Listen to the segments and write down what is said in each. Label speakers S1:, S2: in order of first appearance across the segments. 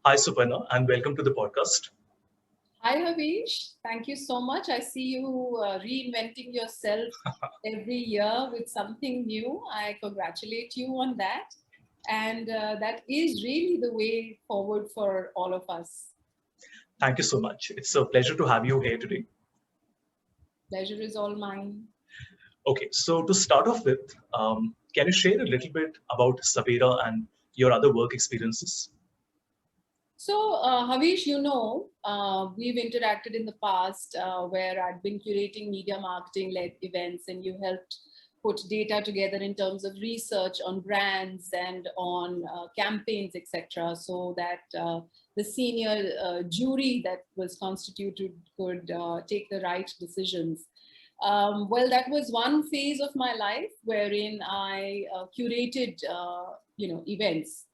S1: Hi, Suparna, and welcome to the podcast.
S2: Hi, Havish. Thank you so much. I see you reinventing yourself every year with something new. I congratulate you on that. And that is really the way forward for all of us.
S1: Thank you so much. It's a pleasure to have you here today.
S2: Pleasure is all mine.
S1: Okay, so to start off with, can you share a little bit about SABERA and your other work experiences?
S2: So, Havish, we've interacted in the past where I've been curating media marketing led events, and you helped put data together in terms of research on brands and on campaigns, etc., so that the senior jury that was constituted could take the right decisions. Well, that was one phase of my life wherein I curated, events,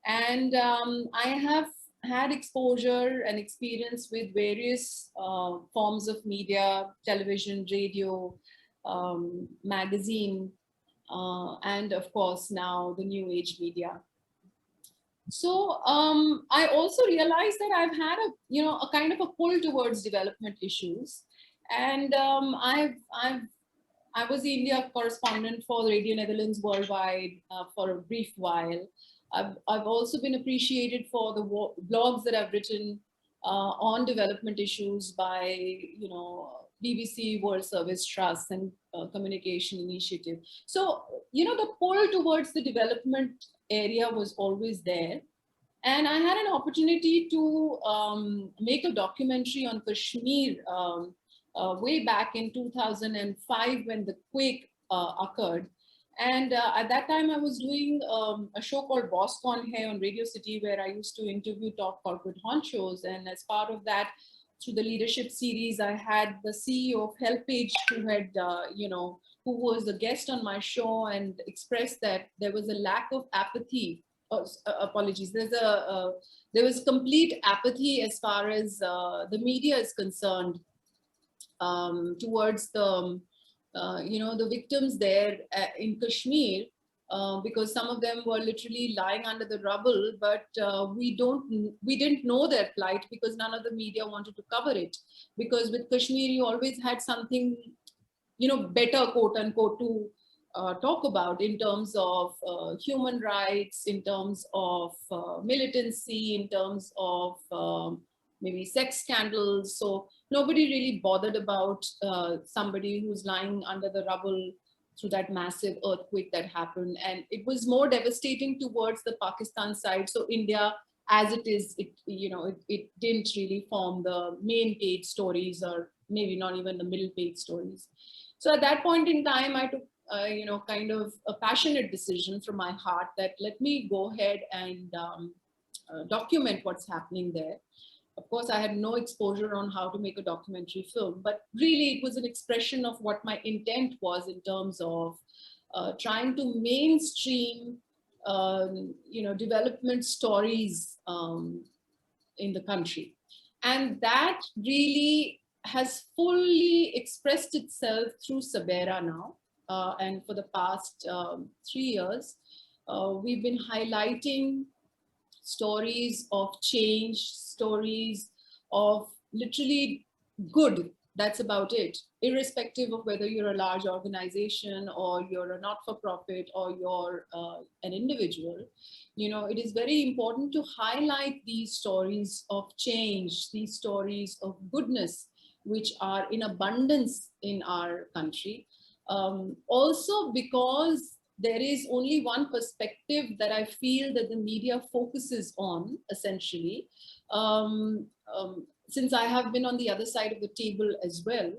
S2: and I have had exposure and experience with various forms of media, television, radio, magazine, and of course now the new age media. So I also realized that I've had a kind of a pull towards development issues, and I was the India correspondent for Radio Netherlands Worldwide for a brief while. I've also been appreciated for the blogs that I've written on development issues by, BBC World Service Trust and Communication Initiative. So, the pull towards the development area was always there. And I had an opportunity to make a documentary on Kashmir way back in 2005 when the quake occurred. And at that time, I was doing a show called Boss Con Hai on Radio City, where I used to interview top corporate honchos. And as part of that, through the leadership series, I had the CEO of HelpAge who had, who was a guest on my show and expressed that there was a lack of apathy. Apologies. There was complete apathy as far as the media is concerned towards the victims there in Kashmir, because some of them were literally lying under the rubble, but we didn't know their plight because none of the media wanted to cover it. Because with Kashmir, you always had something, better, quote unquote, to talk about in terms of human rights, in terms of militancy, in terms of maybe sex scandals. So nobody really bothered about somebody who's lying under the rubble through that massive earthquake that happened. And it was more devastating towards the Pakistan side. So India, as it is, it didn't really form the main page stories, or maybe not even the middle page stories. So at that point in time, I took, kind of a passionate decision from my heart that let me go ahead and document what's happening there. Of course, I had no exposure on how to make a documentary film, but really it was an expression of what my intent was in terms of trying to mainstream, development stories in the country. And that really has fully expressed itself through SABERA now. And for the past 3 years, we've been highlighting stories of change, stories of literally good. That's about it. Irrespective of whether you're a large organization or you're a not-for-profit or you're an individual, it is very important to highlight these stories of change, these stories of goodness, which are in abundance in our country. Also because there is only one perspective that I feel that the media focuses on, essentially, since I have been on the other side of the table as well,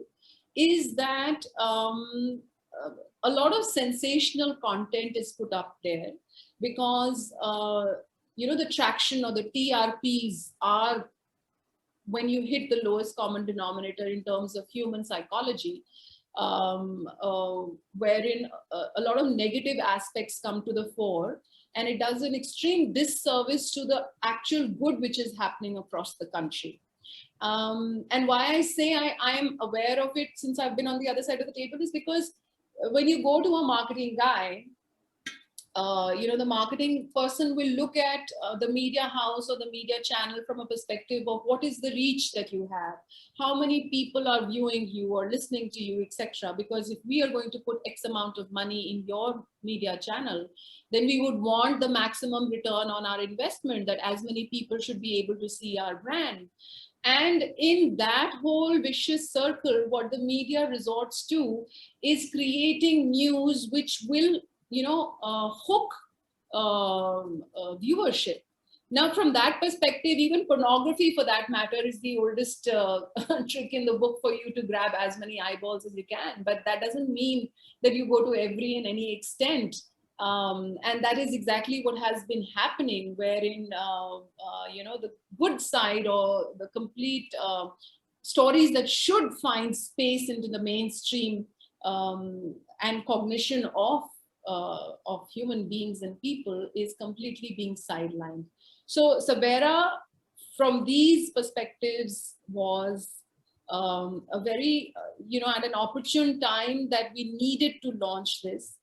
S2: is that a lot of sensational content is put up there because, the traction or the TRPs are when you hit the lowest common denominator in terms of human psychology, wherein a lot of negative aspects come to the fore, and it does an extreme disservice to the actual good which is happening across the country. And why I say I am aware of it since I've been on the other side of the table is because when you go to a marketing guy, the marketing person will look at the media house or the media channel from a perspective of what is the reach that you have, how many people are viewing you or listening to you, etc. Because if we are going to put X amount of money in your media channel, then we would want the maximum return on our investment, that as many people should be able to see our brand. And in that whole vicious circle, what the media resorts to is creating news which will, hook viewership. Now, from that perspective, even pornography, for that matter, is the oldest trick in the book for you to grab as many eyeballs as you can. But that doesn't mean that you go to every and any extent. And that is exactly what has been happening, wherein, the good side or the complete stories that should find space into the mainstream and cognition of human beings and people is completely being sidelined. So SABERA, from these perspectives, was a very, at an opportune time that we needed to launch this.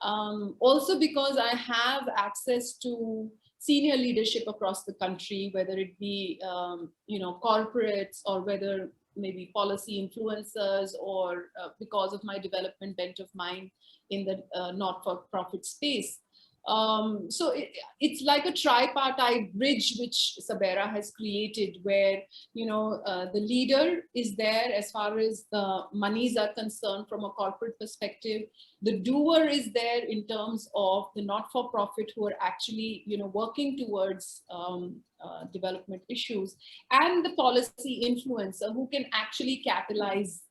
S2: Also because I have access to senior leadership across the country, whether it be, corporates, or whether maybe policy influencers, or because of my development bent of mind in the not-for-profit space. So it's like a tripartite bridge which SABERA has created, where the leader is there as far as the monies are concerned from a corporate perspective. The doer is there in terms of the not-for-profit who are actually working towards development issues, and the policy influencer who can actually catalyze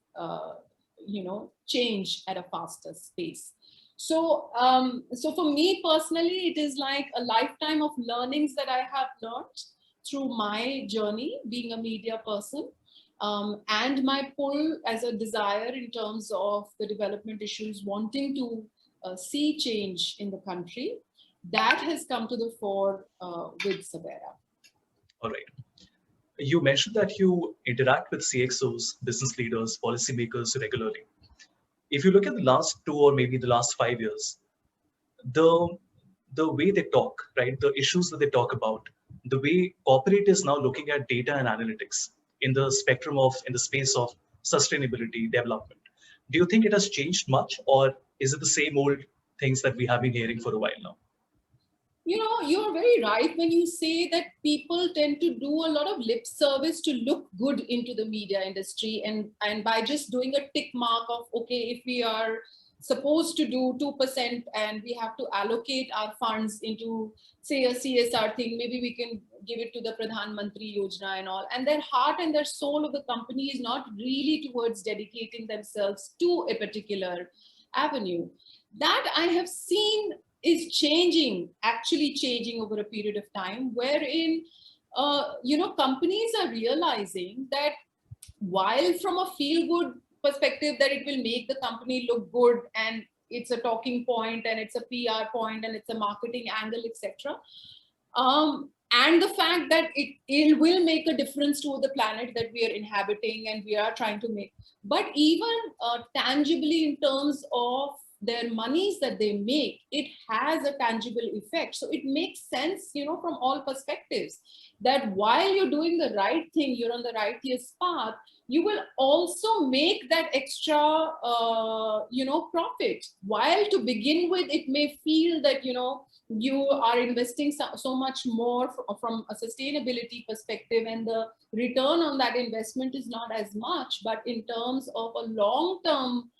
S2: change at a faster pace. So, so for me personally, it is like a lifetime of learnings that I have learned through my journey being a media person, and my pull as a desire in terms of the development issues, wanting to see change in the country, that has come to the fore with SABERA.
S1: All right. You mentioned that you interact with CXOs, business leaders, policymakers regularly. If you look at the last 2 or maybe the last 5 years, the way they talk, right, the issues that they talk about, the way corporate is now looking at data and analytics in the spectrum of, in the space of sustainability development, do you think it has changed much, or is it the same old things that we have been hearing for a while now?
S2: You're very right when you say that people tend to do a lot of lip service to look good into the media industry, and by just doing a tick mark of, okay, if we are supposed to do 2% and we have to allocate our funds into, say, a CSR thing, maybe we can give it to the Pradhan Mantri Yojana and all, and their heart and their soul of the company is not really towards dedicating themselves to a particular avenue. That I have seen is actually changing over a period of time, wherein, companies are realizing that while from a feel-good perspective that it will make the company look good, and it's a talking point, and it's a PR point, and it's a marketing angle, etc. And the fact that it will make a difference to the planet that we are inhabiting and we are trying to make, but even tangibly in terms of their monies that they make, it has a tangible effect. So it makes sense, from all perspectives, that while you're doing the right thing, you're on the righteous path, you will also make that extra, profit. While to begin with, it may feel that, you are investing so much more from a sustainability perspective, and the return on that investment is not as much, but in terms of a long-term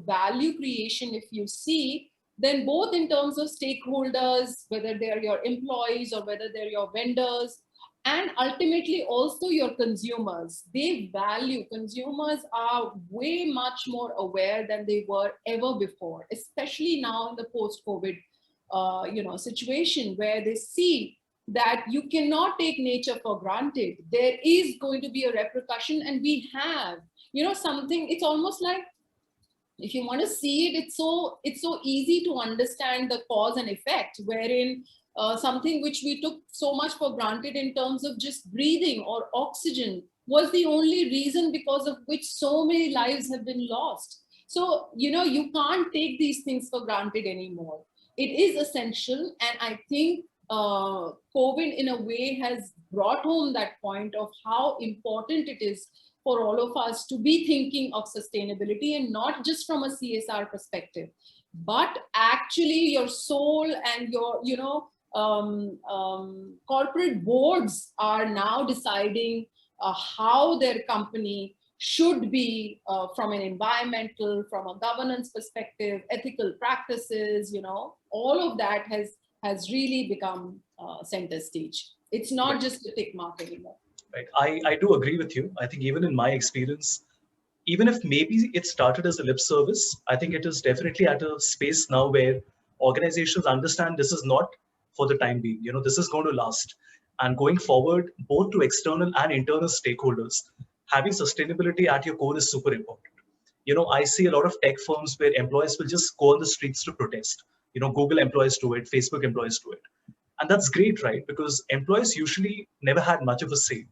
S2: value creation, if you see, then both in terms of stakeholders, whether they're your employees or whether they're your vendors, and ultimately also your consumers, consumers are way much more aware than they were ever before, especially now in the post-COVID situation, where they see that you cannot take nature for granted. There is going to be a repercussion, and we have something. It's almost like, if you want to see it, it's so easy to understand the cause and effect, wherein something which we took so much for granted in terms of just breathing or oxygen was the only reason because of which so many lives have been lost. So you can't take these things for granted anymore. it is essential. And I think COVID in a way has brought home that point of how important it is for all of us to be thinking of sustainability, and not just from a CSR perspective, but actually your soul and your, corporate boards are now deciding how their company should be from an environmental, from a governance perspective, ethical practices, all of that has really become center stage. It's not
S1: Right.
S2: just a tick mark anymore.
S1: Right. I do agree with you. I think even in my experience, even if maybe it started as a lip service, I think it is definitely at a space now where organizations understand this is not for the time being. This is going to last. And going forward, both to external and internal stakeholders, having sustainability at your core is super important. I see a lot of tech firms where employees will just go on the streets to protest. Google employees do it, Facebook employees do it. And that's great, right? Because employees usually never had much of a say.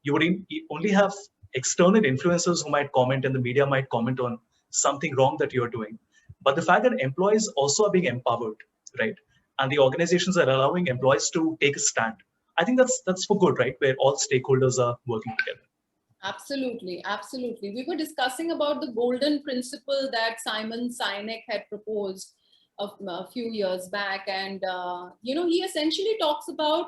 S1: You would only have external influencers who might comment, and the media might comment on something wrong that you're doing. But the fact that employees also are being empowered, right? And the organizations are allowing employees to take a stand. I think that's for good, right? Where all stakeholders are working together.
S2: Absolutely, absolutely. We were discussing about the golden principle that Simon Sinek had proposed a few years back, and he essentially talks about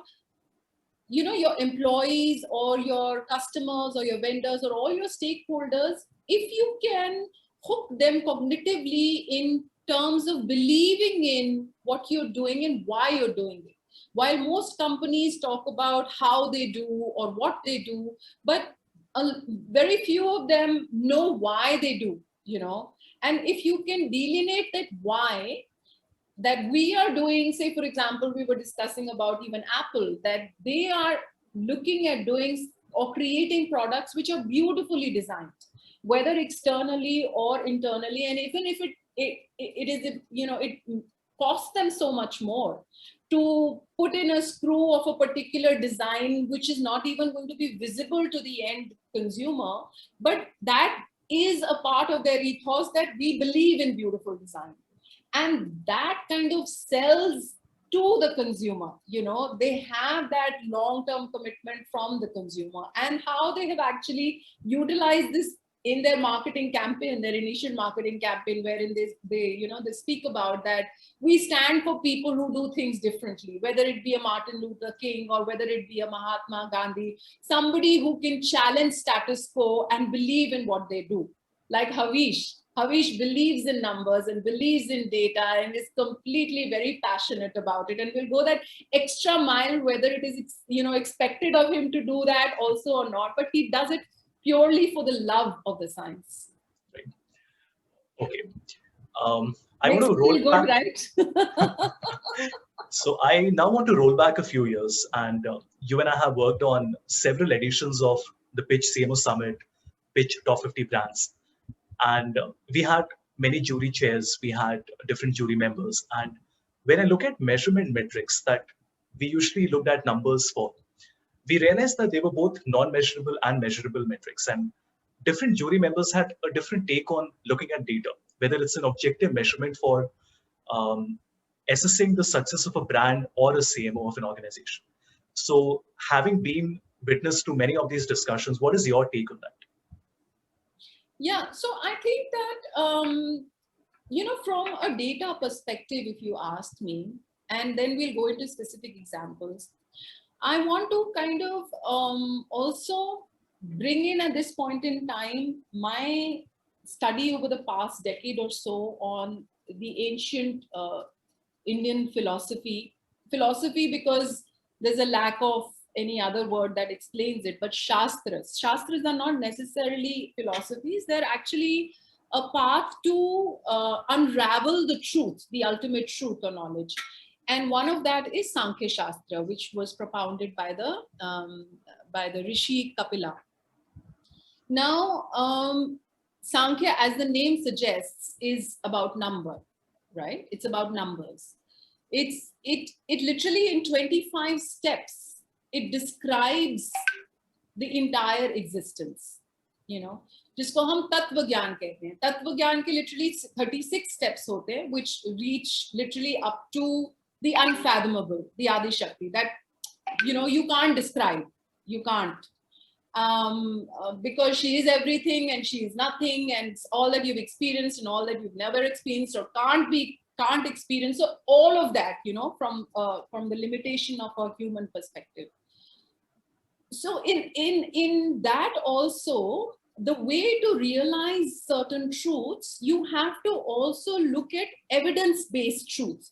S2: your employees or your customers or your vendors or all your stakeholders, if you can hook them cognitively in terms of believing in what you're doing and why you're doing it. While most companies talk about how they do or what they do, but very few of them know why they do, and if you can delineate that why, that we are doing, say, for example, we were discussing about even Apple, that they are looking at doing or creating products which are beautifully designed, whether externally or internally. And even if it is, it costs them so much more to put in a screw of a particular design, which is not even going to be visible to the end consumer, but that is a part of their ethos, that we believe in beautiful design. And that kind of sells to the consumer. They have that long-term commitment from the consumer, and how they have actually utilized this in their marketing campaign, their initial marketing campaign, wherein they speak about that we stand for people who do things differently, whether it be a Martin Luther King or whether it be a Mahatma Gandhi, somebody who can challenge status quo and believe in what they do, like Havish. Havish believes in numbers and believes in data and is completely very passionate about it, and will go that extra mile, whether it is expected of him to do that also or not, but he does it purely for the love of the science.
S1: Right. Okay. I want
S2: Makes
S1: to
S2: me
S1: roll
S2: feel good,
S1: back.
S2: right?
S1: So I now want to roll back a few years, and you and I have worked on several editions of the Pitch CMO Summit, Pitch Top 50 Brands. And we had many jury chairs, we had different jury members. And when I look at measurement metrics that we usually looked at numbers for, we realized that they were both non-measurable and measurable metrics. And different jury members had a different take on looking at data, whether it's an objective measurement for um, assessing the success of a brand or a CMO of an organization. So having been witness to many of these discussions, what is your take on that?
S2: Yeah, so I think that, from a data perspective, if you asked me, and then we'll go into specific examples, I want to kind of also bring in at this point in time my study over the past decade or so on the ancient Indian philosophy. Philosophy, because there's a lack of any other word that explains it, but Shastras. Shastras are not necessarily philosophies, they're actually a path to unravel the truth, the ultimate truth or knowledge. And one of that is Sankhya Shastra, which was propounded by the Rishi Kapila. Now, Sankhya, as the name suggests, is about number, right? It's about numbers. It literally in 25 steps, it describes the entire existence, जिसको हम तत्व ज्ञान कहते हैं. तत्व ज्ञान के literally 36 steps होते हैं, which reach literally up to the unfathomable, the Adi Shakti, that you can't describe, you can't, because she is everything and she is nothing, and it's all that you've experienced and all that you've never experienced or can't experience. So all of that, from the limitation of a human perspective. So in that also, the way to realize certain truths, you have to also look at evidence-based truths,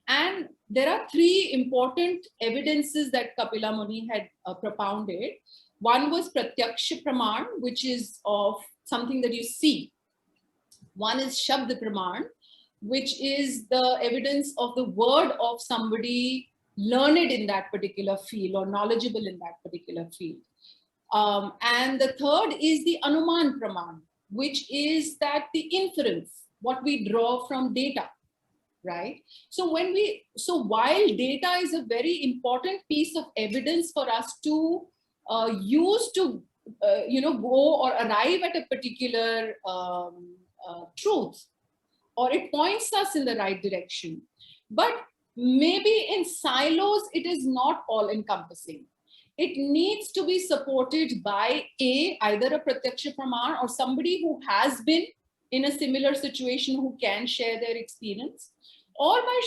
S2: and there are three important evidences that Kapila Muni had propounded. One was Pratyaksha Praman, which is of something that you see. One is Shabd Praman, which is the evidence of the word of somebody learned in that particular field or knowledgeable in that particular field. And the third is the Anuman Praman, which is that the inference, what we draw from data, right? So while data is a very important piece of evidence for us to use to, go or arrive at a particular truth, or it points us in the right direction, but maybe in silos, it is not all encompassing. It needs to be supported by either a Pratyaksha Praman or somebody who has been in a similar situation who can share their experience, or by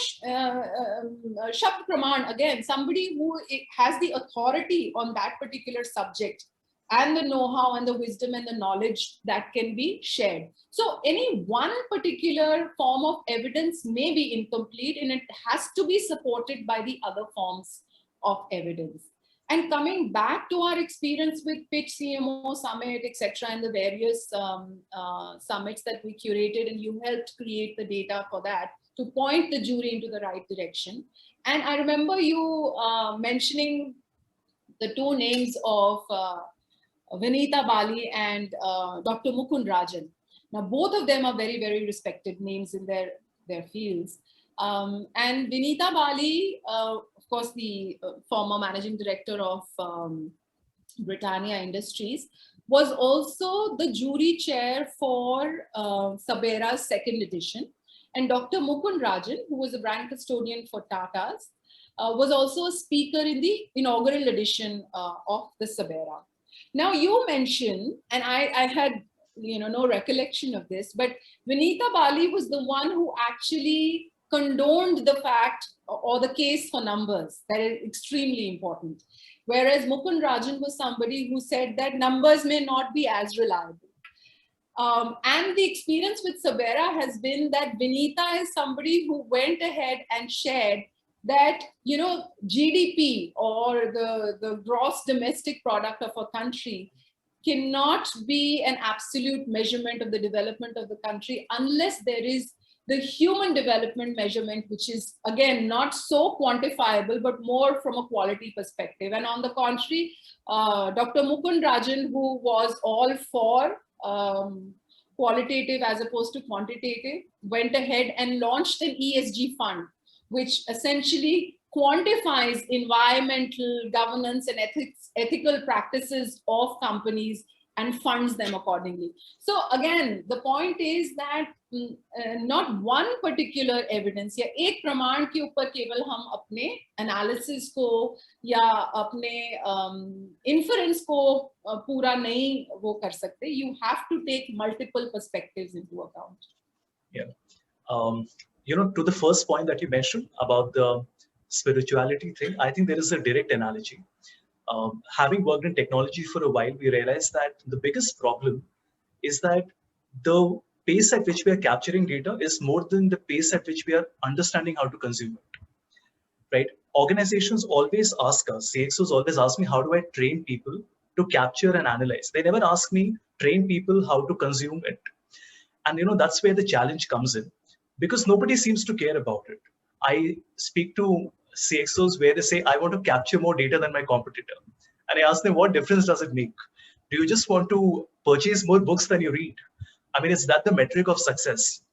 S2: Shabd Praman, again, somebody who has the authority on that particular subject and the know-how and the wisdom and the knowledge that can be shared. So any one particular form of evidence may be incomplete, and it has to be supported by the other forms of evidence. And coming back to our experience with Pitch, CMO, Summit, etc., and the various summits that we curated, and you helped create the data for that to point the jury into the right direction. And I remember you mentioning the two names of Vinita Bali and Dr. Mukund Rajan. Now, both of them are very, very respected names in their fields. And Vinita Bali, of course, the former managing director of Britannia Industries, was also the jury chair for SABERA's second edition. And Dr. Mukund Rajan, who was a brand custodian for Tata's, was also a speaker in the inaugural edition of the SABERA. Now you mentioned, and I had no recollection of this, but Vinita Bali was the one who actually condoned the fact or the case for numbers. That is extremely important. Whereas Mukund Rajan was somebody who said that numbers may not be as reliable. And the experience with SABERA has been that Vinita is somebody who went ahead and shared that, GDP or the gross domestic product of a country cannot be an absolute measurement of the development of the country unless there is the human development measurement, which is, again, not so quantifiable, but more from a quality perspective. And on the contrary, Dr. Mukund Rajan, who was all for qualitative as opposed to quantitative, went ahead and launched an ESG fund, which essentially quantifies environmental governance and ethical practices of companies and funds them accordingly. So again, the point is that not one particular evidence या एक प्रमाण के ऊपर केवल हम अपने analysis को या अपने inference को पूरा नहीं वो कर सकते. You have to take multiple perspectives into account.
S1: Yeah. To the first point that you mentioned about the spirituality thing, I think there is a direct analogy. Having worked in technology for a while, we realized that the biggest problem is that the pace at which we are capturing data is more than the pace at which we are understanding how to consume it, right? Organizations always ask us, CXOs always ask me, how do I train people to capture and analyze? They never ask me, train people how to consume it. And that's where the challenge comes in, because nobody seems to care about it. I speak to CXOs where they say, I want to capture more data than my competitor. And I ask them, what difference does it make? Do you just want to purchase more books than you read? I mean, is that the metric of success?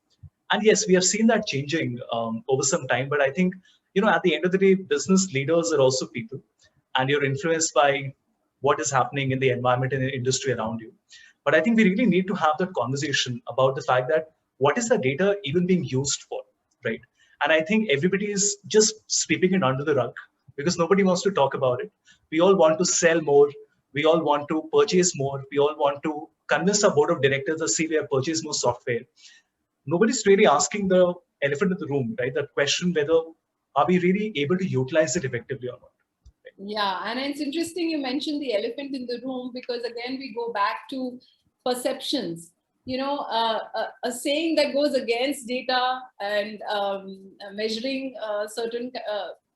S1: And yes, we have seen that changing over some time. But I think, at the end of the day, business leaders are also people, and you're influenced by what is happening in the environment and the industry around you. But I think we really need to have that conversation about the fact that what is the data even being used for, right? And I think everybody is just sweeping it under the rug because nobody wants to talk about it. We all want to sell more. We all want to purchase more. We all want to convince our board of directors to see we have purchased more software. Nobody's really asking the elephant in the room, right? That question whether are we really able to utilize it effectively or not?
S2: Yeah, and it's interesting you mentioned the elephant in the room because again we go back to perceptions. A saying that goes against data and measuring a certain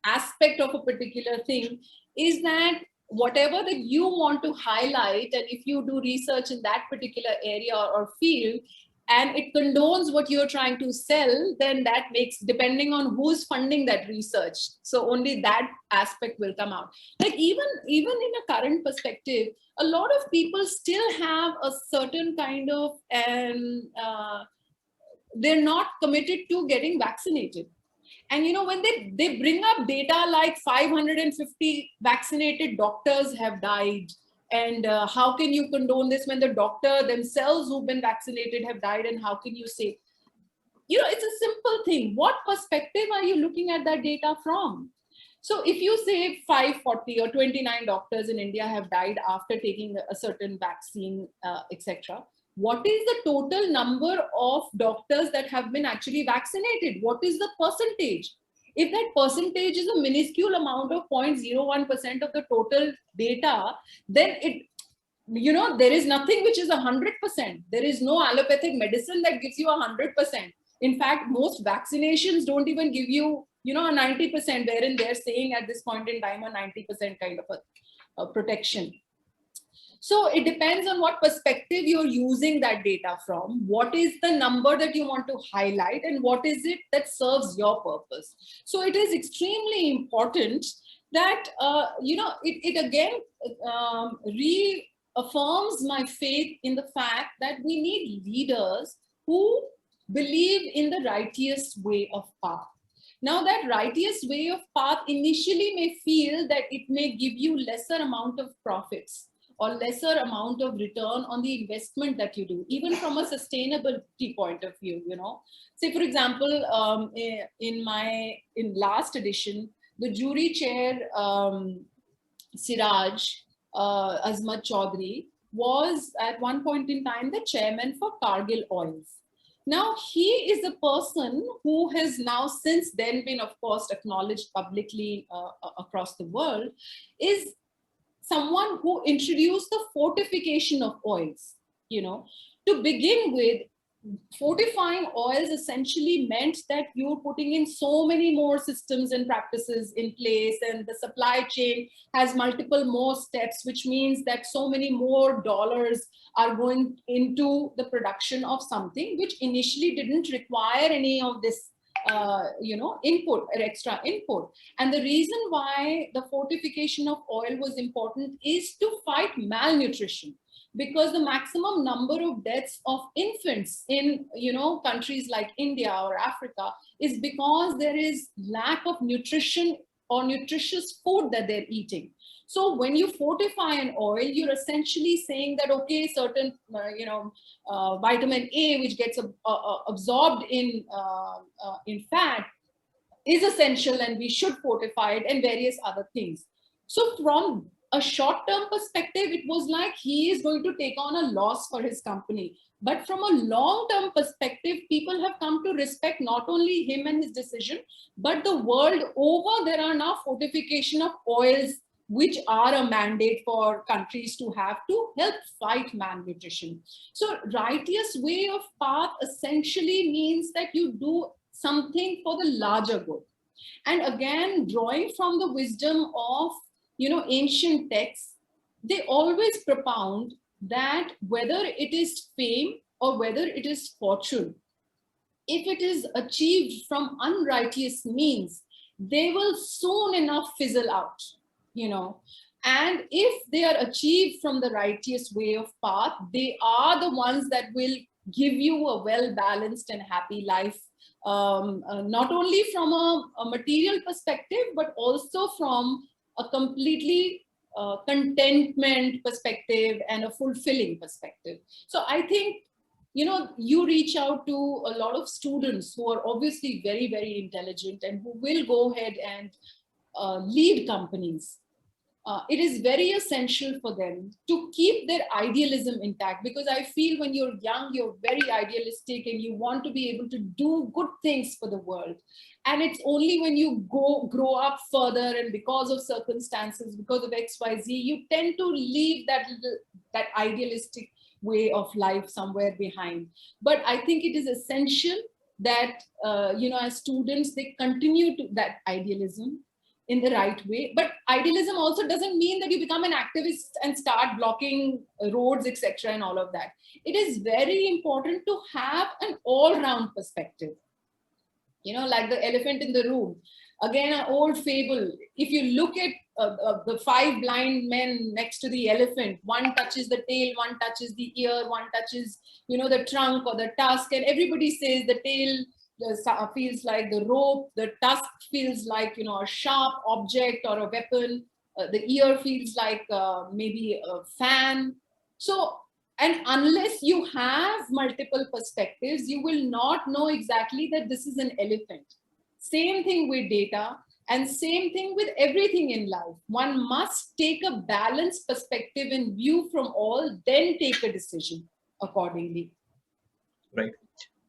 S2: aspect of a particular thing is that whatever that you want to highlight, and if you do research in that particular area or field, and it condones what you're trying to sell, then that makes, depending on who's funding that research, so only that aspect will come out. Like even in a current perspective, a lot of people still have a certain kind of they're not committed to getting vaccinated. And when they bring up data like 550 vaccinated doctors have died, and how can you condone this when the doctor themselves who've been vaccinated have died, and how can you say, it's a simple thing. What perspective are you looking at that data from? So if you say 540 or 29 doctors in India have died after taking a certain vaccine, etc., what is the total number of doctors that have been actually vaccinated? What is the percentage? If that percentage is a minuscule amount of 0.01% of the total data, then there is nothing which is 100%. There is no allopathic medicine that gives you 100%. In fact, most vaccinations don't even give you, a 90%, wherein they're saying at this point in time a 90% kind of a protection. So it depends on what perspective you're using that data from, what is the number that you want to highlight, and what is it that serves your purpose. So it is extremely important that, it again reaffirms my faith in the fact that we need leaders who believe in the righteous way of path. Now that righteous way of path initially may feel that it may give you lesser amount of profits or lesser amount of return on the investment that you do, even from a sustainability point of view. Say for example, in last edition, the jury chair, Siraj Azmat Chaudhary, was at one point in time the chairman for Cargill Oils. Now, he is a person who has now since then been, of course, acknowledged publicly across the world, is someone who introduced the fortification of oils. To begin with, fortifying oils essentially meant that you're putting in so many more systems and practices in place, and the supply chain has multiple more steps, which means that so many more dollars are going into the production of something which initially didn't require any of this input or extra input. And the reason why the fortification of oil was important is to fight malnutrition, because the maximum number of deaths of infants in countries like India or Africa is because there is lack of nutrition or nutritious food that they're eating. So when you fortify an oil, you're essentially saying that, okay, certain vitamin A, which gets absorbed in fat, is essential and we should fortify it, and various other things. So from a short-term perspective, it was like he is going to take on a loss for his company. But from a long-term perspective, people have come to respect not only him and his decision, but the world over. There are now fortification of oils, which are a mandate for countries to have to help fight malnutrition. So righteous way of path essentially means that you do something for the larger good. And again, drawing from the wisdom of ancient texts, they always propound that whether it is fame or whether it is fortune, if it is achieved from unrighteous means, they will soon enough fizzle out, and if they are achieved from the righteous way of path, they are the ones that will give you a well-balanced and happy life, not only from a material perspective, but also from a completely contentment perspective and a fulfilling perspective. So I think, you know, you reach out to a lot of students who are obviously very, very intelligent and who will go ahead and lead companies. It is very essential for them to keep their idealism intact, because I feel when you're young, you're very idealistic and you want to be able to do good things for the world. And it's only when you grow up further and because of circumstances, because of XYZ, you tend to leave that idealistic way of life somewhere behind. But I think it is essential that, you know, as students, they continue to that idealism in the right way. But idealism also doesn't mean that you become an activist and start blocking roads, etc., and all of that. It is very important to have an all-round perspective. You know, like the elephant in the room. Again, an old fable. If you look at the 5 blind men next to the elephant, one touches the tail, one touches the ear, one touches, you know, the trunk or the tusk, and everybody says the tail feels like the rope, the tusk feels like, you know, a sharp object or a weapon, the ear feels like maybe a fan. So, and unless you have multiple perspectives, you will not know exactly that this is an elephant. Same thing with data, and same thing with everything in life. One must take a balanced perspective and view from all, then take a decision accordingly.
S1: Right.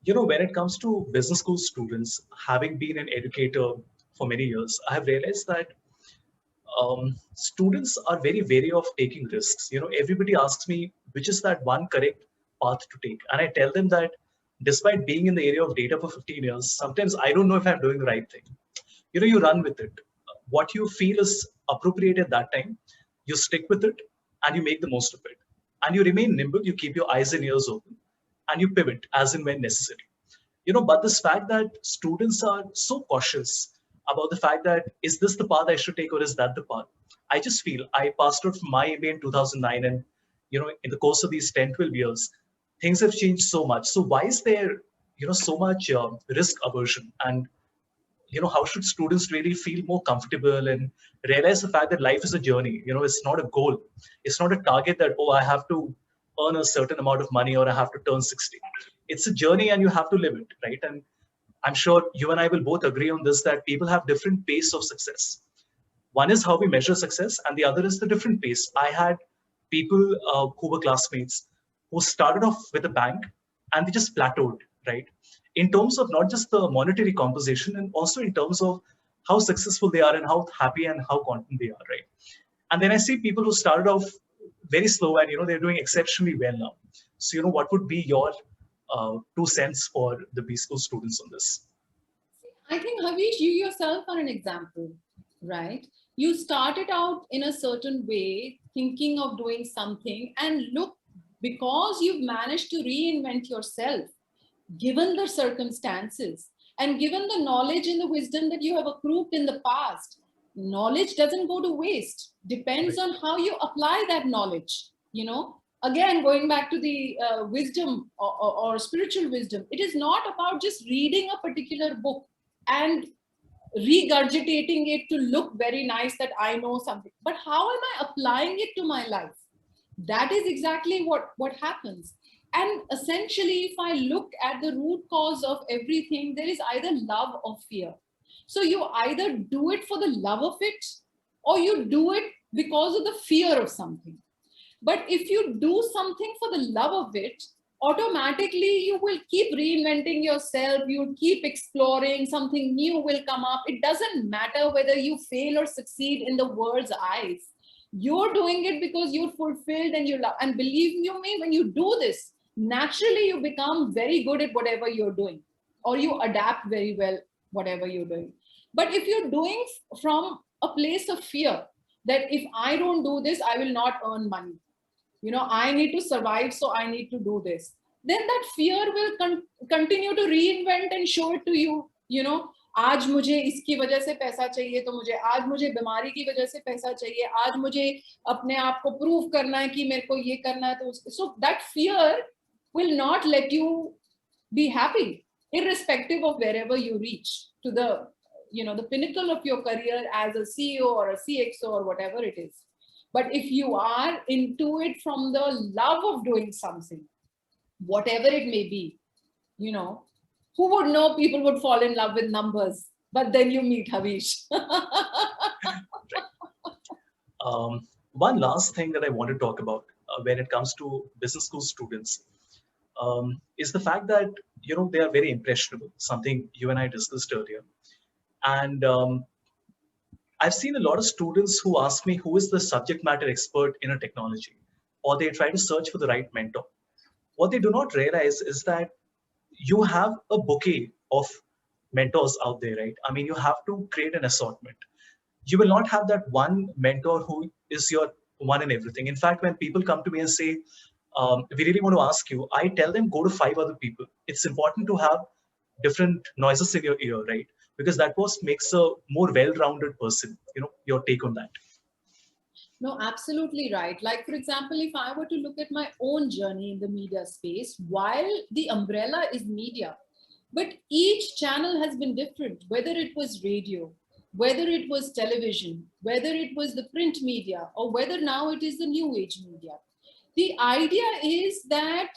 S1: You know, when it comes to business school students, having been an educator for many years, I have realized that students are very wary of taking risks. You know, everybody asks me, which is that one correct path to take? And I tell them that despite being in the area of data for 15 years, sometimes I don't know if I'm doing the right thing. You know, you run with it. What you feel is appropriate at that time, you stick with it and you make the most of it. And you remain nimble, you keep your eyes and ears open, and you pivot as and when necessary. You know, but this fact that students are so cautious about the fact that, is this the path I should take or is that the path? I just feel I passed out from my MBA in 2009, and, you know, in the course of these 10, 12 years, things have changed so much. So why is there, you know, so much risk aversion? And, you know, how should students really feel more comfortable and realize the fact that life is a journey? You know, it's not a goal. It's not a target that, oh, I have to earn a certain amount of money or I have to turn 60. It's a journey and you have to live it, right? And I'm sure you and I will both agree on this, that people have different pace of success. One is how we measure success, and the other is the different pace. I had people who were classmates who started off with a bank and they just plateaued, right? In terms of not just the monetary composition, and also in terms of how successful they are and how happy and how content they are, right? And then I see people who started off very slow and, you know, they're doing exceptionally well now. So, you know, what would be your 2 cents for the BSchool students on this?
S2: I think, Havish, you yourself are an example, right? You started out in a certain way, thinking of doing something, and look, because you've managed to reinvent yourself, given the circumstances and given the knowledge and the wisdom that you have accrued in the past. Knowledge doesn't go to waste. Depends on how you apply that knowledge. You know, again, going back to the wisdom or spiritual wisdom, it is not about just reading a particular book and regurgitating it to look very nice that I know something, but how am I applying it to my life? That is exactly what happens. And essentially, if I look at the root cause of everything, there is either love or fear. So you either do it for the love of it, or you do it because of the fear of something. But if you do something for the love of it, automatically you will keep reinventing yourself, you'll keep exploring, something new will come up. It doesn't matter whether you fail or succeed in the world's eyes. You're doing it because you're fulfilled and you love. And believe you me, when you do this, naturally you become very good at whatever you're doing, or you adapt very well whatever you're doing. But if you're doing from a place of fear, that if I don't do this, I will not earn money, you know, I need to survive, so I need to do this, then that fear will continue to reinvent and show it to you. You know, आज मुझे इसकी वजह से पैसा चाहिए, तो मुझे आज मुझे बीमारी की वजह से पैसा चाहिए, आज मुझे अपने आप को प्रूव करना है कि मेरे को ये करना है, तो so that fear will not let you be happy, irrespective of wherever you reach to the, you know, the pinnacle of your career as a CEO or a CXO or whatever it is. But if you are into it from the love of doing something, whatever it may be, you know, who would know people would fall in love with numbers? But then you meet Havish.
S1: One last thing that I want to talk about when it comes to business school students is the fact that they are very impressionable. Something you and I discussed earlier, and I've seen a lot of students who ask me who is the subject matter expert in a technology, or they try to search for the right mentor. What they do not realize is that you have a bouquet of mentors out there, right? I mean, you have to create an assortment. You will not have that one mentor who is your one in everything. In fact, when people come to me and say, we really want to ask you, I tell them go to 5 other people. It's important to have different noises in your ear, right? Because that was makes a more well-rounded person. Your take on that.
S2: No, absolutely right. Like, for example, if I were to look at my own journey in the media space, while the umbrella is media, but each channel has been different, whether it was radio, whether it was television, whether it was the print media, or whether now it is the new age media. The idea is that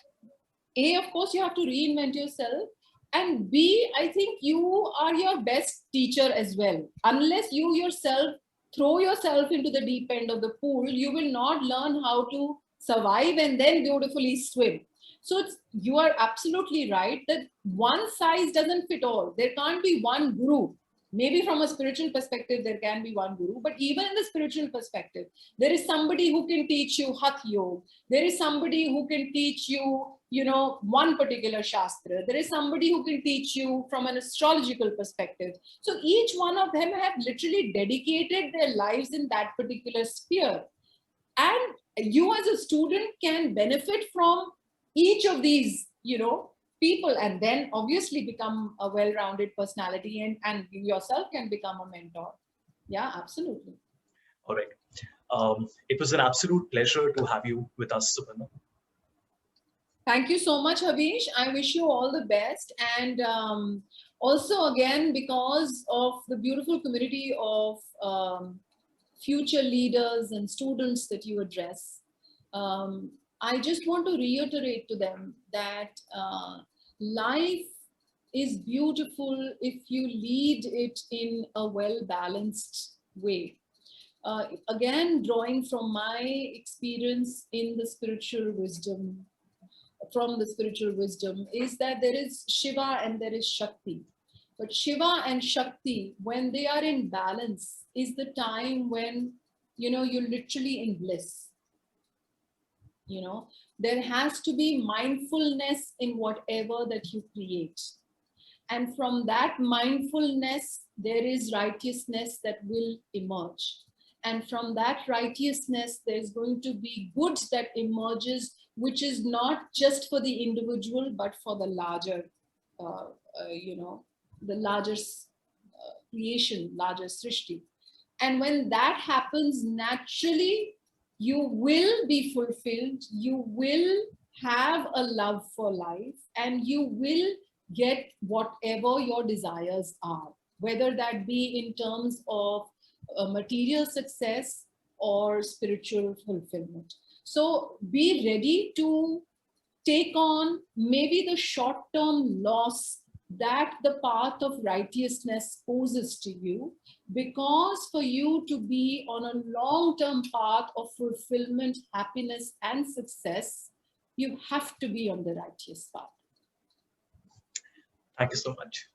S2: A, of course, you have to reinvent yourself. And B, I think you are your best teacher as well. Unless you yourself throw yourself into the deep end of the pool, you will not learn how to survive and then beautifully swim. So you are absolutely right that one size doesn't fit all. There can't be one guru. Maybe from a spiritual perspective, there can be one guru, but even in the spiritual perspective, there is somebody who can teach you Hatha Yoga. There is somebody who can teach you, one particular Shastra. There is somebody who can teach you from an astrological perspective. So each one of them have literally dedicated their lives in that particular sphere. And you as a student can benefit from each of these, people, and then obviously become a well-rounded personality, and you yourself can become a mentor. Yeah, absolutely.
S1: All right. It was an absolute pleasure to have you with us, Suparnaa.
S2: Thank you so much, Havish. I wish you all the best. And also, again, because of the beautiful community of future leaders and students that you address, I just want to reiterate to them that life is beautiful if you lead it in a well-balanced way. Again, drawing from my experience in the spiritual wisdom, is that there is Shiva and there is Shakti. But Shiva and Shakti, when they are in balance, is the time when, you're literally in bliss. There has to be mindfulness in whatever that you create. And from that mindfulness, there is righteousness that will emerge. And from that righteousness, there's going to be good that emerges, which is not just for the individual, but for the larger, the larger creation, larger srishti. And when that happens, naturally, you will be fulfilled, you will have a love for life, and you will get whatever your desires are, whether that be in terms of material success or spiritual fulfillment. So be ready to take on maybe the short-term loss that the path of righteousness poses to you, because for you to be on a long-term path of fulfillment, happiness, and success, you have to be on the righteous path.
S1: Thank you so much.